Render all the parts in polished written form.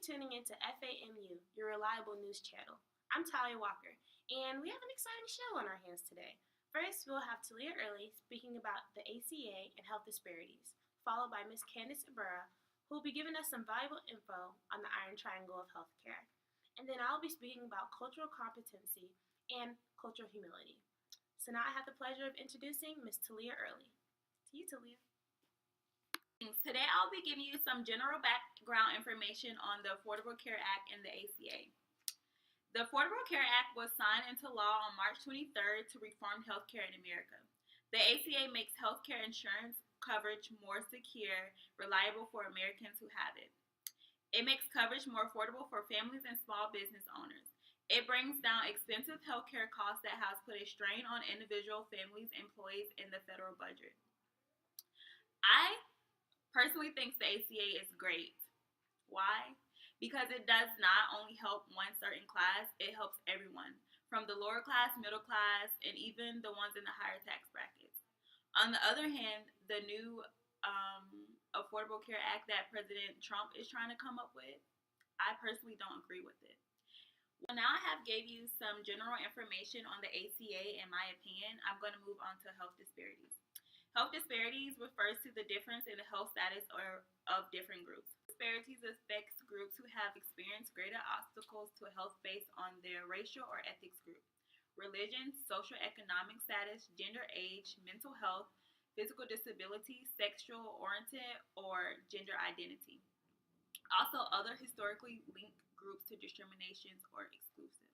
tuning into FAMU, your reliable news channel. I'm Talia Walker, and we have an exciting show on our hands today. First, we'll have Talia Early speaking about the ACA and health disparities, followed by Ms. Candace Ibarra, who will be giving us some valuable info on the iron triangle of healthcare. And then I'll be speaking about cultural competency and cultural humility. So now I have the pleasure of introducing Ms. Talia Early. To you, Talia. Today I'll be giving you some general background information on the Affordable Care Act and the ACA. The Affordable Care Act was signed into law on March 23rd to reform healthcare in America. The ACA makes healthcare insurance coverage more secure, reliable for Americans who have it. It makes coverage more affordable for families and small business owners. It brings down expensive healthcare costs that has put a strain on individual families, employees, and the federal budget. I personally think the ACA is great. Why? Because it does not only help one certain class, it helps everyone, from the lower class, middle class, and even the ones in the higher tax brackets. On the other hand, the new Affordable Care Act that President Trump is trying to come up with, I personally don't agree with it. Well, now I have gave you some general information on the ACA in my opinion. I'm going to move on to health disparities. Health disparities refers to the difference in the health status of different groups. Disparities affects groups who have experienced greater obstacles to health based on their racial or ethnic group, religion, social economic status, gender, age, mental health, physical disability, sexual oriented, or gender identity. Also, other historically linked groups to discriminations or exclusive.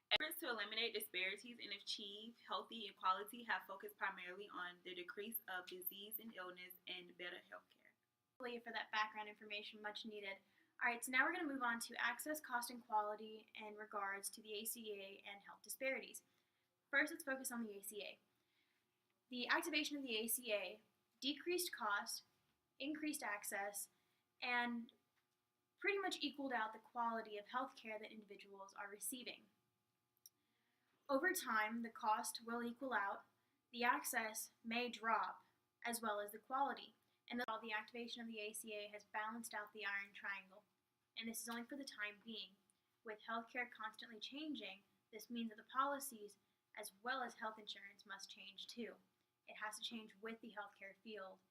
Efforts to eliminate disparities and achieve healthy equality have focused primarily on the decrease of disease and illness and better health care. Thank you for that background information, much needed. All right, so now we're going to move on to access, cost, and quality in regards to the ACA and health disparities. First, let's focus on the ACA. The activation of the ACA decreased cost, increased access, and pretty much equaled out the quality of health care that individuals are receiving. Over time, the cost will equal out, the access may drop, as well as the quality. And the activation of the ACA has balanced out the iron triangle. And this is only for the time being. With healthcare constantly changing, this means that the policies, as well as health insurance, must change too. It has to change with the healthcare field,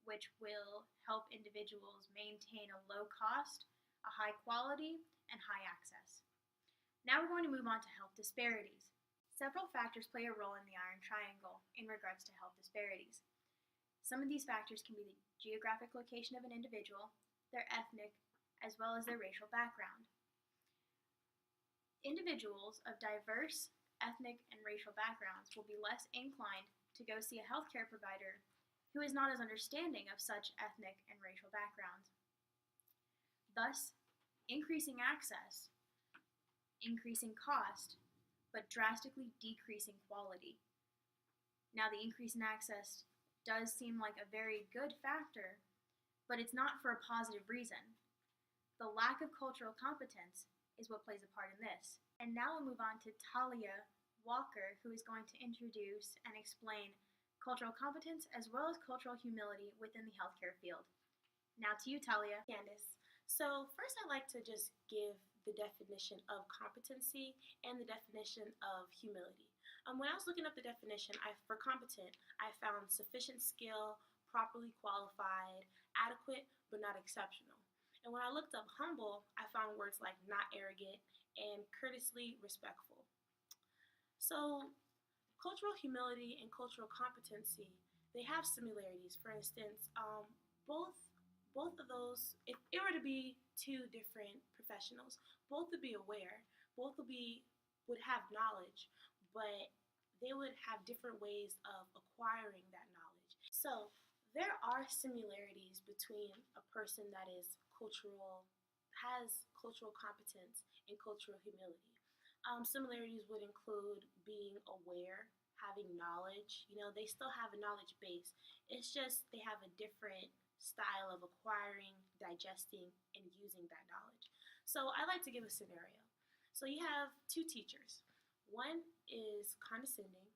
which will help individuals maintain a low cost, a high quality, and high access. Now we're going to move on to health disparities. Several factors play a role in the iron triangle in regards to health disparities. Some of these factors can be the geographic location of an individual, their ethnic, as well as their racial background. Individuals of diverse ethnic and racial backgrounds will be less inclined to go see a healthcare provider who is not as understanding of such ethnic and racial backgrounds. Thus, increasing access, increasing cost, but drastically decreasing quality. Now, the increase in access does seem like a very good factor, but it's not for a positive reason. The lack of cultural competence is what plays a part in this. And now we'll move on to Talia Walker, who is going to introduce and explain cultural competence as well as cultural humility within the healthcare field. Now to you, Talia. Candace. So first I'd like to just give the definition of competency and the definition of humility. When I was looking up the definition for competent, I found sufficient skill, properly qualified, adequate, but not exceptional. And when I looked up humble, I found words like not arrogant and courteously respectful. So cultural humility and cultural competency, they have similarities. For instance, both of those, if it were to be two different professionals, both would be aware, both would have knowledge, but they would have different ways of acquiring that knowledge. So there are similarities between a person that is has cultural competence and cultural humility. Similarities would include being aware, having knowledge. They still have a knowledge base. It's just they have a different style of acquiring, digesting, and using that knowledge. So I like to give a scenario. So you have two teachers. One is condescending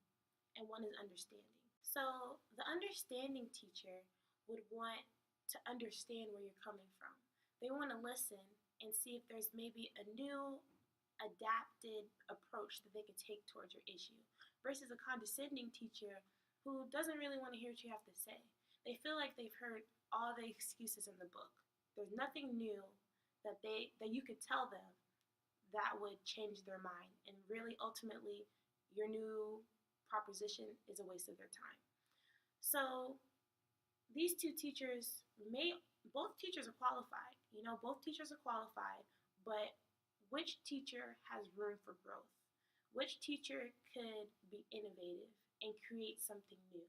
and one is understanding. So the understanding teacher would want to understand where you're coming from. They want to listen and see if there's maybe a new adapted approach that they could take towards your issue versus a condescending teacher who doesn't really want to hear what you have to say. They feel like they've heard all the excuses in the book. There's nothing new that you could tell them that would change their mind, and really ultimately your new proposition is a waste of their time. So these two teachers both teachers are qualified. Both teachers are qualified, but which teacher has room for growth? Which teacher could be innovative and create something new?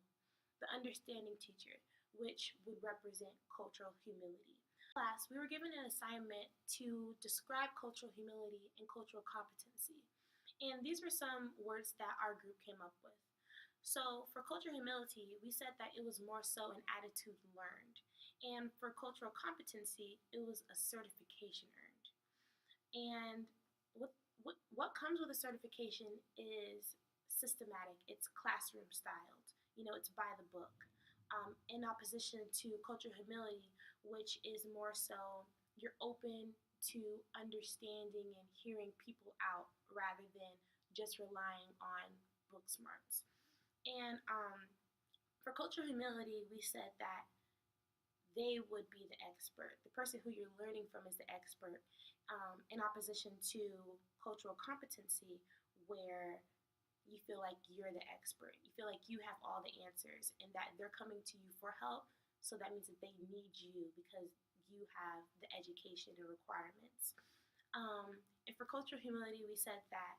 The understanding teacher, which would represent cultural humility. Class, we were given an assignment to describe cultural humility and cultural competency. And these were some words that our group came up with. So for cultural humility, we said that it was more so an attitude learned. And for cultural competency, it was a certification earned. And what comes with a certification is systematic. It's classroom styled. It's by the book. In opposition to cultural humility, which is more so you're open to understanding and hearing people out rather than just relying on book smarts. And for cultural humility, we said that they would be the expert. The person who you're learning from is the expert, in opposition to cultural competency, where you feel like you're the expert. You feel like you have all the answers and that they're coming to you for help. So that means that they need you because you have the education and requirements. And for cultural humility, we said that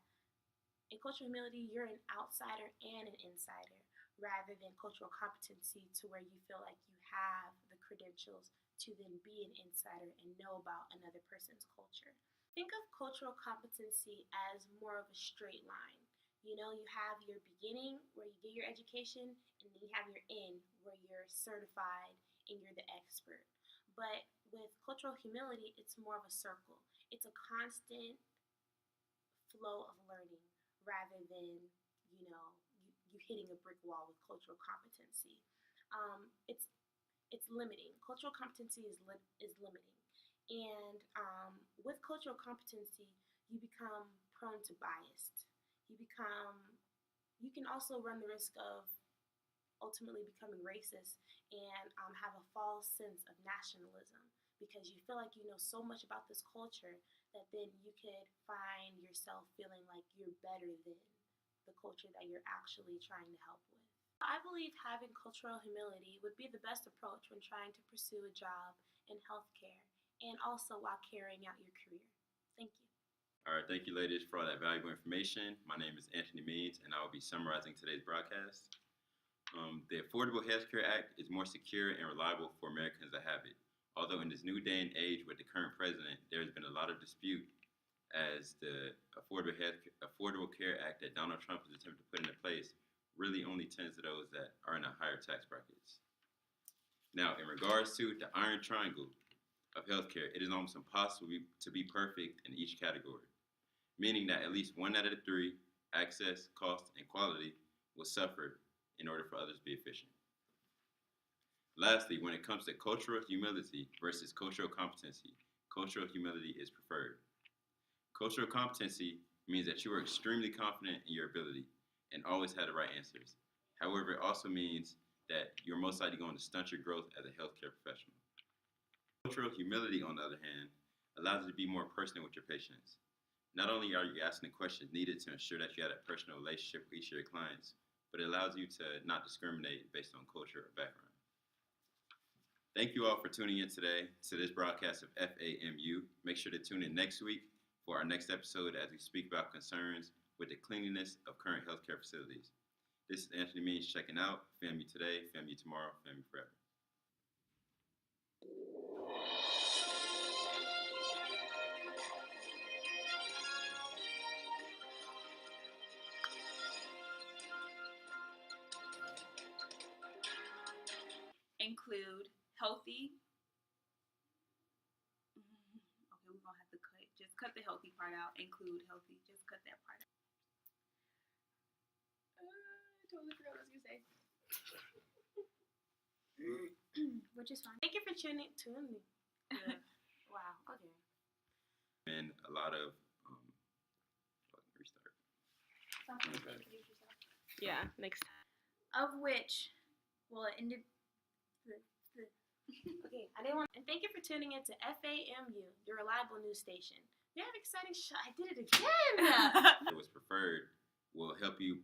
in cultural humility, you're an outsider and an insider, rather than cultural competency to where you feel like you have the credentials to then be an insider and know about another person's culture. Think of cultural competency as more of a straight line. You have your beginning where you get your education, and then you have your end where you're certified and you're the expert. But with cultural humility, it's more of a circle. It's a constant flow of learning rather than, you hitting a brick wall with cultural competency. It's limiting. Cultural competency is limiting. And with cultural competency, you become prone to bias. You can also run the risk of ultimately becoming racist and have a false sense of nationalism because you feel like you know so much about this culture that then you could find yourself feeling like you're better than the culture that you're actually trying to help with. I believe having cultural humility would be the best approach when trying to pursue a job in healthcare and also while carrying out your career. Thank you. All right, thank you, ladies, for all that valuable information. My name is Anthony Means, and I will be summarizing today's broadcast. The Affordable Health Care Act is more secure and reliable for Americans that have it. Although in this new day and age with the current president, there has been a lot of dispute as the Affordable Care Act that Donald Trump has attempted to put into place really only tends to those that are in the higher tax brackets. Now, in regards to the iron triangle of healthcare, it is almost impossible to be perfect in each category, meaning that at least 1 out of the 3, access, cost, and quality, will suffer in order for others to be efficient. Lastly, when it comes to cultural humility versus cultural competency, cultural humility is preferred. Cultural competency means that you are extremely confident in your ability and always have the right answers. However, it also means that you're most likely going to stunt your growth as a healthcare professional. Cultural humility, on the other hand, allows you to be more personal with your patients. Not only are you asking the questions needed to ensure that you have a personal relationship with each of your clients, but it allows you to not discriminate based on culture or background. Thank you all for tuning in today to this broadcast of FAMU. Make sure to tune in next week for our next episode as we speak about concerns with the cleanliness of current healthcare facilities. This is Anthony Means checking out. FAMU today, FAMU tomorrow, FAMU forever. Include healthy. Okay, we're gonna have to cut the healthy part out. Include healthy. Just cut that part out. I totally forgot what I was gonna say. Which is fine. Thank you for tuning in. Yeah. Wow. Okay. And a lot of restart. Yeah, next time. Of which, well, Okay, I didn't want. And thank you for tuning in to FAMU, your reliable news station. We have exciting I did it again. What's preferred will help you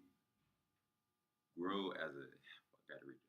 grow as a. I gotta read.